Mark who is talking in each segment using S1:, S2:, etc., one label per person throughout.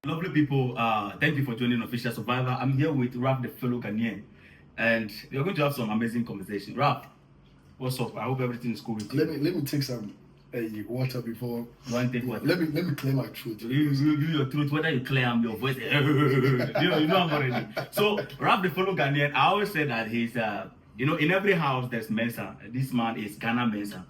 S1: Lovely people, thank you for joining Official Survivor. I'm here with Rap, the fellow Ghanaian, and we're going to have some amazing conversation. Rap, what's up? I hope everything is cool with you.
S2: Let me take some water before.
S1: You want to take water?
S2: Let me clear my throat.
S1: Your truth, whether you clear your voice, you know I'm already. So Rap, the fellow Ghanaian, I always say that he's in every house there's Mensa. This man is Ghana Mensa.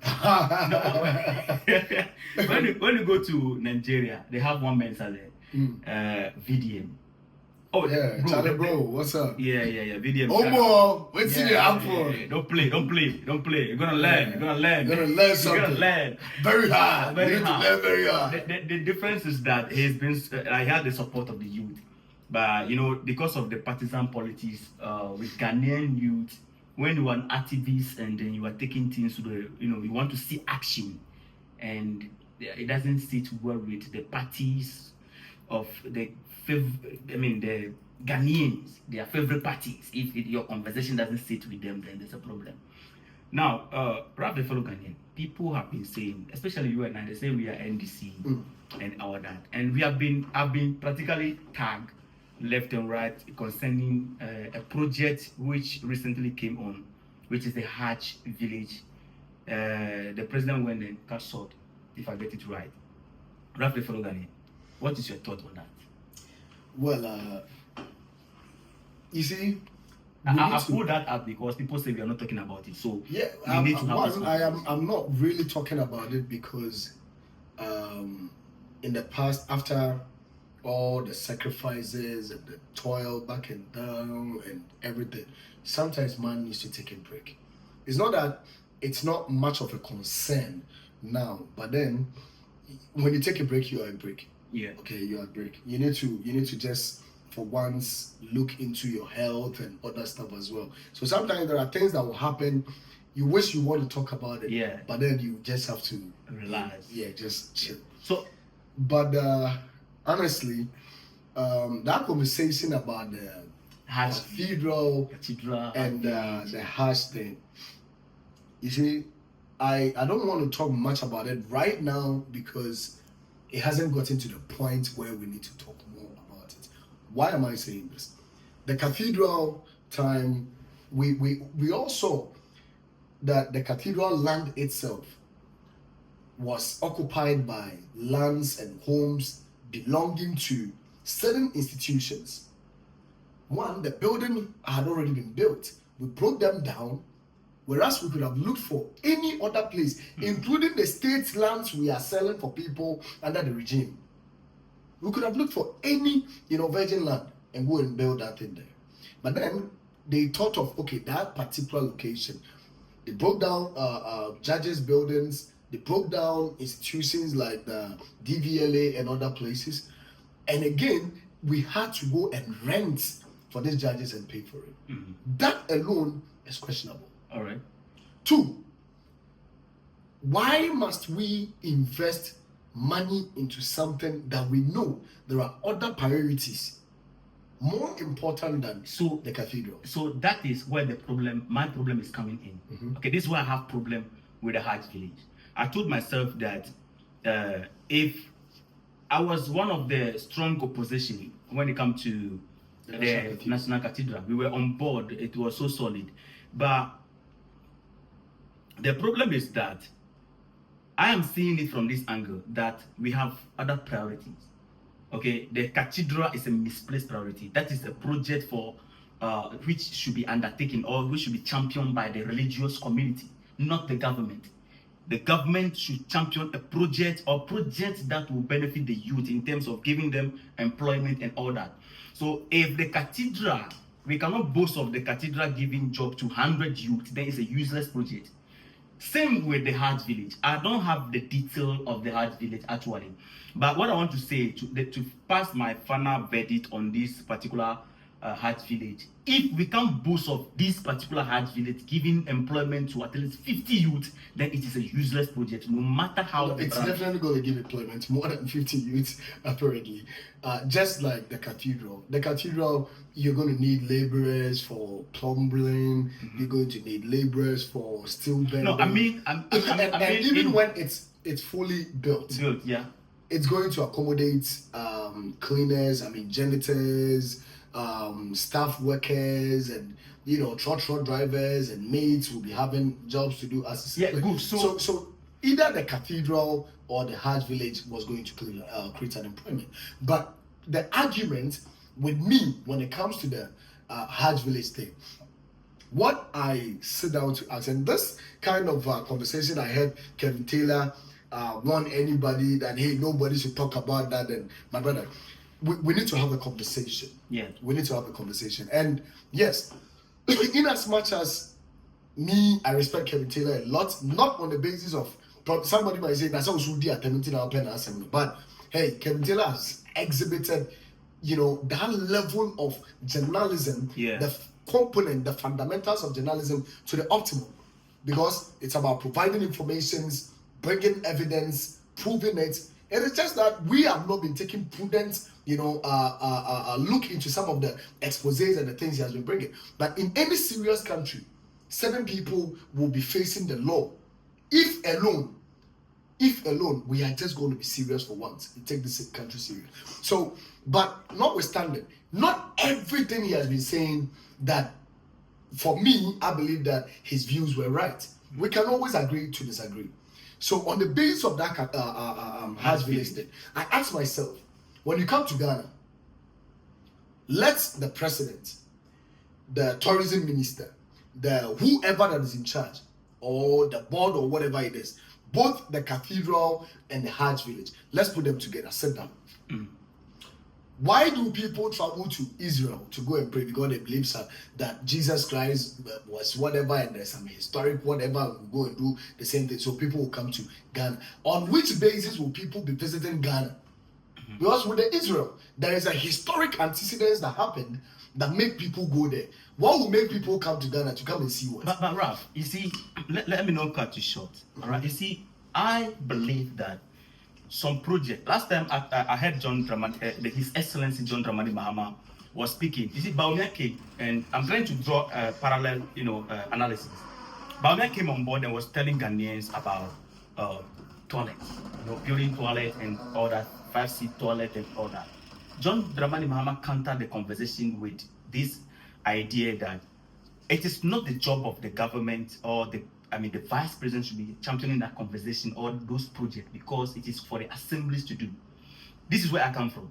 S1: when you go to Nigeria, they have one Mensa there. VDM.
S2: Oh yeah, Charlie bro, what's up?
S1: Yeah, VDM.
S2: Omo, what's in the apple?
S1: Don't play. You're gonna learn. You're gonna learn.
S2: Something.
S1: You're gonna learn.
S2: Very hard. Very hard. To learn very hard.
S1: The difference is that he's been. I had the support of the youth, but because of the partisan politics with Ghanaian youth, when you are an activist and then you are taking things to the, you want to see action, and it doesn't sit well with the parties of the Ghanaians, their favorite parties. If your conversation doesn't sit with them, then there's a problem. Now, Rap the fellow Ghanaian, people have been saying, especially you and I, they say we are NDC and all that, and I've been practically tagged left and right concerning a project which recently came on, which is the Hajj village. The president went and cut short, if I get it right. Rap the fellow Ghanaian, what is your thought on that?
S2: Well, you see,
S1: I pulled that up because people say we are not talking about it. So
S2: yeah, I'm not really talking about it because in the past, after all the sacrifices and the toil back and down and everything, sometimes man needs to take a break. It's not that it's not much of a concern now, but then when you take a break, you are a break.
S1: Yeah.
S2: Okay, you are a break. You need to just for once look into your health and other stuff as well. So sometimes there are things that will happen. You wish you want to talk about it.
S1: Yeah.
S2: But then you just have to
S1: relax.
S2: Yeah, just chill.
S1: So,
S2: but honestly, that conversation about the cathedral and the hash thing, you see, I don't want to talk much about it right now because it hasn't gotten to the point where we need to talk more about it. Why am I saying this? The cathedral time, we all saw that the cathedral land itself was occupied by lands and homes belonging to certain institutions. One, the building had already been built. We broke them down, whereas we could have looked for any other place, including the state lands we are selling for people under the regime. We could have looked for any, virgin land and go and build that in there. But then they thought of, okay, that particular location. They broke down judges' buildings. They broke down institutions like the DVLA and other places. And again, we had to go and rent for these judges and pay for it. That alone is questionable.
S1: All right.
S2: 2, why must we invest money into something that we know there are other priorities more important than the cathedral?
S1: So that is where my problem is coming in. Okay, this is where I have problem with the Hajj village. I told myself that if I was one of the strong opposition when it comes to the National Cathedral, we were on board. It was so solid, but the problem is that I am seeing it from this angle that we have other priorities. Okay, the cathedral is a misplaced priority. That is a project for which should be undertaken or which should be championed by the religious community, not the government. The government should champion a project or projects that will benefit the youth in terms of giving them employment and all that. So if the cathedral, we cannot boast of the cathedral giving job to 100 youth, then it's a useless project. Same with the Hajj village. I don't have the detail of the Hajj village actually, but what I want to say to pass my final verdict on this particular Hajj village, if we can't boast of this particular Hajj village giving employment to at least 50 youth, then it is a useless project, no matter how.
S2: It's definitely going to give employment to more than 50 youths, apparently. Just like the cathedral. The cathedral, you're going to need laborers for plumbing. You're going to need laborers for steel bending.
S1: No, I mean,
S2: even when it's fully built.
S1: Yeah.
S2: it's going to accommodate cleaners, janitors, staff workers, and truck drivers and maids will be having jobs to do as
S1: good.
S2: So either the cathedral or the Hajj village was going to create an employment. But the argument with me when it comes to the Hajj village thing, what I sit down to ask, and this kind of conversation I heard Kevin Taylor warn anybody that, hey, nobody should talk about that. And my brother, we need to have a conversation.
S1: Yeah.
S2: We need to have a conversation. And yes, in as much as me, I respect Kevin Taylor a lot, not on the basis of, somebody might say, that's also the attempting our pen assembly. But hey, Kevin Taylor has exhibited, that level of journalism, the component, the fundamentals of journalism to the optimum, because it's about providing information, bringing evidence, proving it. And it's just that we have not been taking prudent, look into some of the exposés and the things he has been bringing. But in any serious country, 7 people will be facing the law. If alone, we are just going to be serious for once and take this country serious. So, but notwithstanding, not everything he has been saying that, for me, I believe that his views were right. We can always agree to disagree. So on the basis of that Hajj village thing, I asked myself, when you come to Ghana, let the president, the tourism minister, the whoever that is in charge, or the board or whatever it is, both the cathedral and the Hajj village, let's put them together, sit down. Why do people travel to Israel to go and pray? Because they believe that Jesus Christ was whatever, and there's some historic whatever, we'll go and do the same thing. So people will come to Ghana. On which basis will people be visiting Ghana? Because with the Israel, there is a historic antecedents that happened that make people go there. What will make people come to Ghana to come and see what?
S1: But Ralph, you see, let me not cut you short. All right, you see, I believe that some project. Last time I heard John Dramani, His Excellency John Dramani Mahama was speaking. You see, Baumia came, and I'm trying to draw a parallel, analysis. Baumia came on board and was telling Ghanaians about toilets, building toilet and all that, 5-seat toilet and all that. John Dramani Mahama countered the conversation with this idea that it is not the job of the government or the vice president should be championing that conversation or those projects, because it is for the assemblies to do. This is where I come from.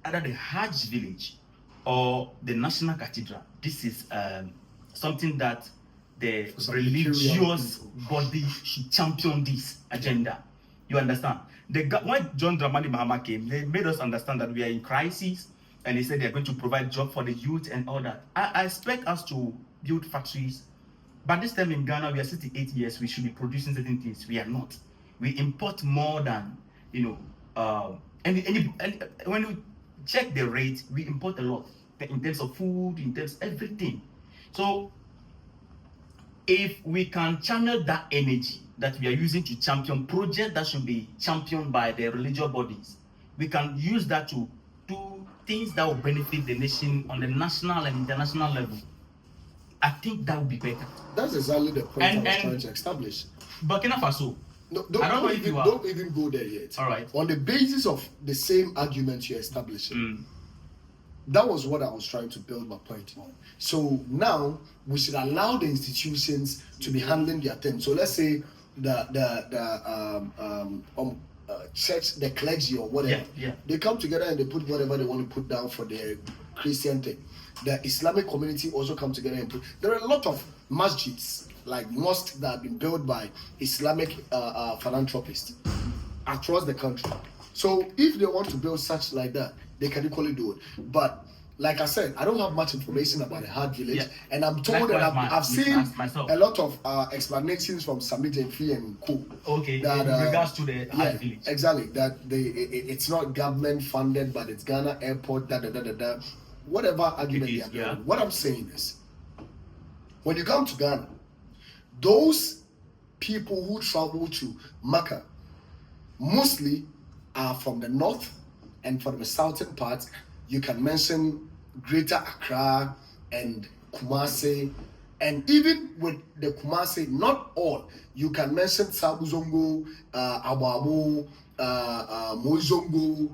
S1: Either the Hajj village or the National Cathedral, this is something that the religious body should champion this agenda. You understand? When John Dramani Mahama came, they made us understand that we are in crisis, and they said they are going to provide job for the youth and all that. I expect us to build factories. But this time in Ghana, we are 68 years, we should be producing certain things. We are not. We import more than, and when you check the rate, we import a lot in terms of food, in terms of everything. So if we can channel that energy that we are using to champion projects that should be championed by the religious bodies, we can use that to do things that will benefit the nation on the national and international level. I think that would be better.
S2: That's exactly the point I was trying to establish.
S1: Burkina Faso.
S2: No, don't even go there yet.
S1: All right.
S2: On the basis of the same argument you're establishing, that was what I was trying to build my point on. So now we should allow the institutions to be handling their thing. So let's say the church, the clergy or whatever, they come together and they put whatever they want to put down for their Christian thing. The Islamic community also come together and put. There are a lot of masjids, like mosques, that have been built by Islamic philanthropists across the country. So if they want to build such like that, they can equally do it. But like I said, I don't have much information about the Hajj village, and I'm told that I've seen a lot of explanations from Samit Jemfi and Co.
S1: Okay, that, in regards to the Hajj village.
S2: Exactly, that it's not government funded, but it's Ghana Airport, whatever argument they are building. What I'm saying is, when you come to Ghana, those people who travel to Mecca mostly are from the north, and from the southern part, you can mention Greater Accra and Kumasi And even with the Kumasi, not all. You can mention Sabuzongo, Ababo, Mozongo,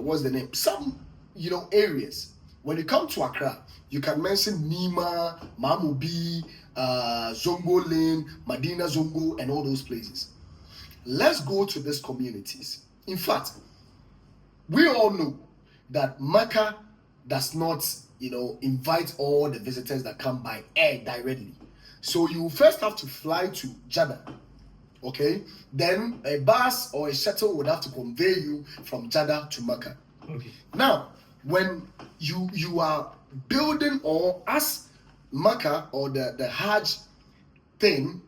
S2: what's the name? Some, areas. When you come to Accra, you can mention Nima, Mamubi, Zongo Lane, Madina Zongo, and all those places. Let's go to these communities. In fact, we all know that Mecca does not, invite all the visitors that come by air directly. So you first have to fly to Jeddah, okay? Then a bus or a shuttle would have to convey you from Jeddah to Mecca.
S1: Okay.
S2: Now, when you are building, or as Mecca or the Hajj thing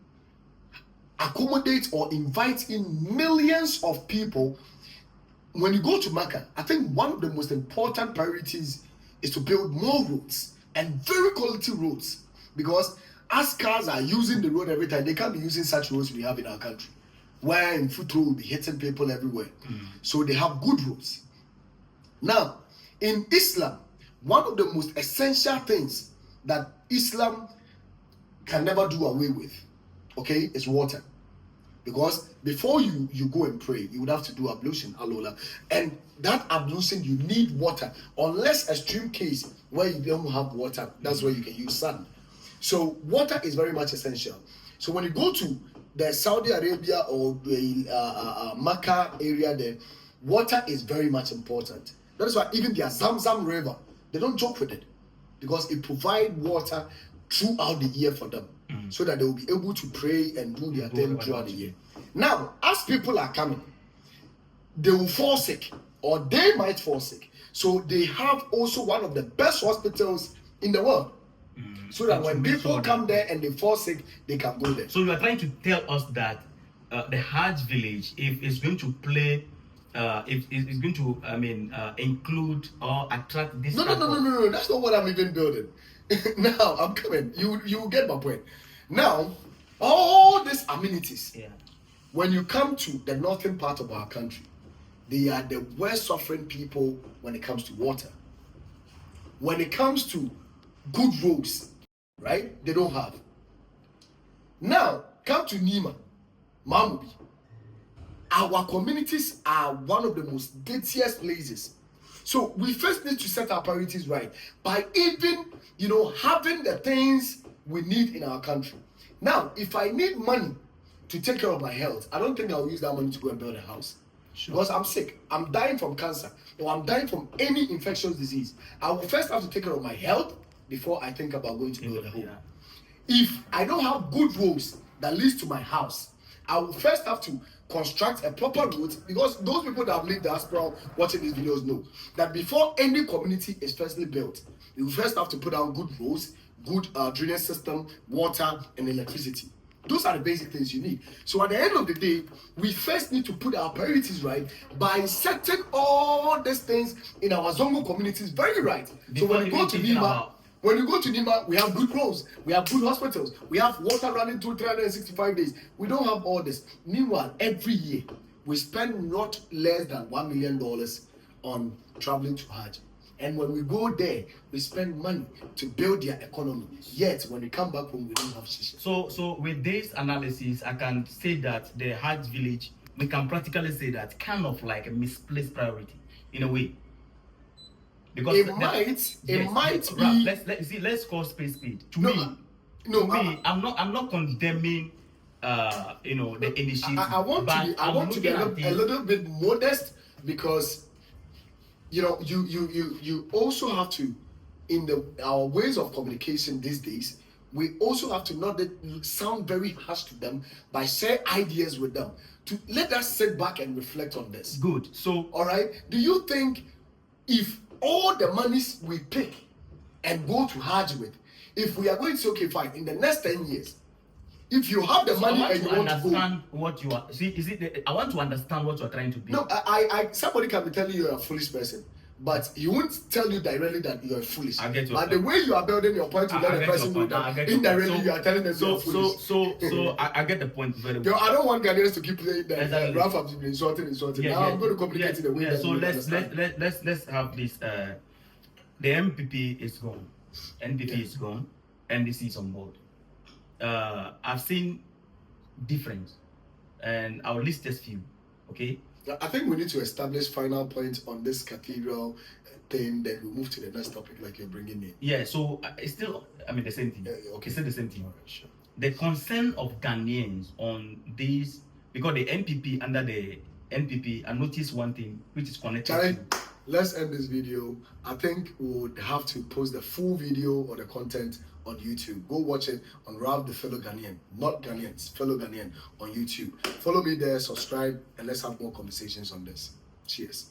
S2: accommodate or invite in millions of people, when you go to Mecca, I think one of the most important priorities is to build more roads, and very quality roads, because as cars are using the road every time, they can't be using such roads we have in our country, where in foot road will be hitting people everywhere. So they have good roads. Now, in Islam, one of the most essential things that Islam can never do away with, okay, is water. Because before you go and pray, you would have to do ablution, alola. And that ablution, you need water. Unless extreme case where you don't have water, that's where you can use sand. So water is very much essential. So when you go to the Saudi Arabia or the Mecca area there, water is very much important. That is why even their Zamzam River, they don't joke with it, because it provides water throughout the year for them, so that they will be able to pray and do their thing throughout the year. Now, as people are coming, they will fall sick, or they might fall sick. So they have also one of the best hospitals in the world, so that when people come there and they fall sick, they can go there.
S1: So you are trying to tell us that the Hajj village, if it's going to play, if it's going to, include or attract this.
S2: No. That's not what I'm even building. Now I'm coming. You get my point. Now, all these amenities.
S1: Yeah.
S2: When you come to the northern part of our country, they are the worst suffering people when it comes to water. When it comes to good roads, right? They don't have. Now, come to Nima, Mamubi. Our communities are one of the most dirtiest places. So we first need to set our priorities right by even, having the things we need in our country. Now, if I need money to take care of my health, I don't think I'll use that money to go and build a house. Sure. Because I'm sick. I'm dying from cancer, or I'm dying from any infectious disease. I will first have to take care of my health before I think about going to build a home. Yeah. If I don't have good roads that leads to my house, I will first have to construct a proper road, because those people that have lived diaspora watching these videos know that before any community is firstly built, you first have to put down good roads, good drainage system, water, and electricity. Those are the basic things you need. So at the end of the day, we first need to put our priorities right by setting all these things in our Zongo communities very right. So when you go to Nima, we have good roads, we have good hospitals, we have water running through 365 days. We don't have all this. Meanwhile, every year, we spend not less than $1 million on traveling to Hajj. And when we go there, we spend money to build their economy. Yet, when we come back home, we don't have shisha.
S1: So with this analysis, I can say that the Hajj village, we can practically say that kind of like a misplaced priority in a way. Because it might be. Let's call space speed. To me, I'm not condemning the initiative.
S2: I want to be a little bit modest, because you also have to, in our ways of communication these days, we also have to not sound very harsh to them by share ideas with them, to let us sit back and reflect on this.
S1: Good. So,
S2: all right, do you think if all the monies we pick and go to Hajj with, if we are going to say, okay, fine, in the next 10 years, if you have the money and you want to go,
S1: what you are, I want to understand what you are trying to do.
S2: No, somebody can be telling you you're a foolish person, but he won't tell you directly that you're foolish.
S1: I get your
S2: point. The way you are building your point to let the person know that indirectly you are telling them you're foolish.
S1: So I get the point very well.
S2: I don't want Ghanaians to keep playing that. Exactly. Ralph has been insulting.
S1: Yeah,
S2: now I'm going to complicate it the way that
S1: so let's have this. The MPP is gone. NPP is gone, NDC is on board. I've seen difference, and I'll list just few. Okay.
S2: I think we need to establish final points on this cathedral thing. Then we move to the next topic, like you're bringing in.
S1: Yeah. So it's still, I mean, the same thing.
S2: Okay.
S1: It's still the same thing.
S2: All right, sure.
S1: The concern of Ghanaians on these, because the NPP under the NPP, I noticed one thing which is connected.
S2: Charlie, let's end this video. I think we would have to post the full video or the content on YouTube. Go watch it on Ralph the Fellow Ghanaian, not Ghanaians, Fellow Ghanaian on YouTube. Follow me there, subscribe, and let's have more conversations on this. Cheers.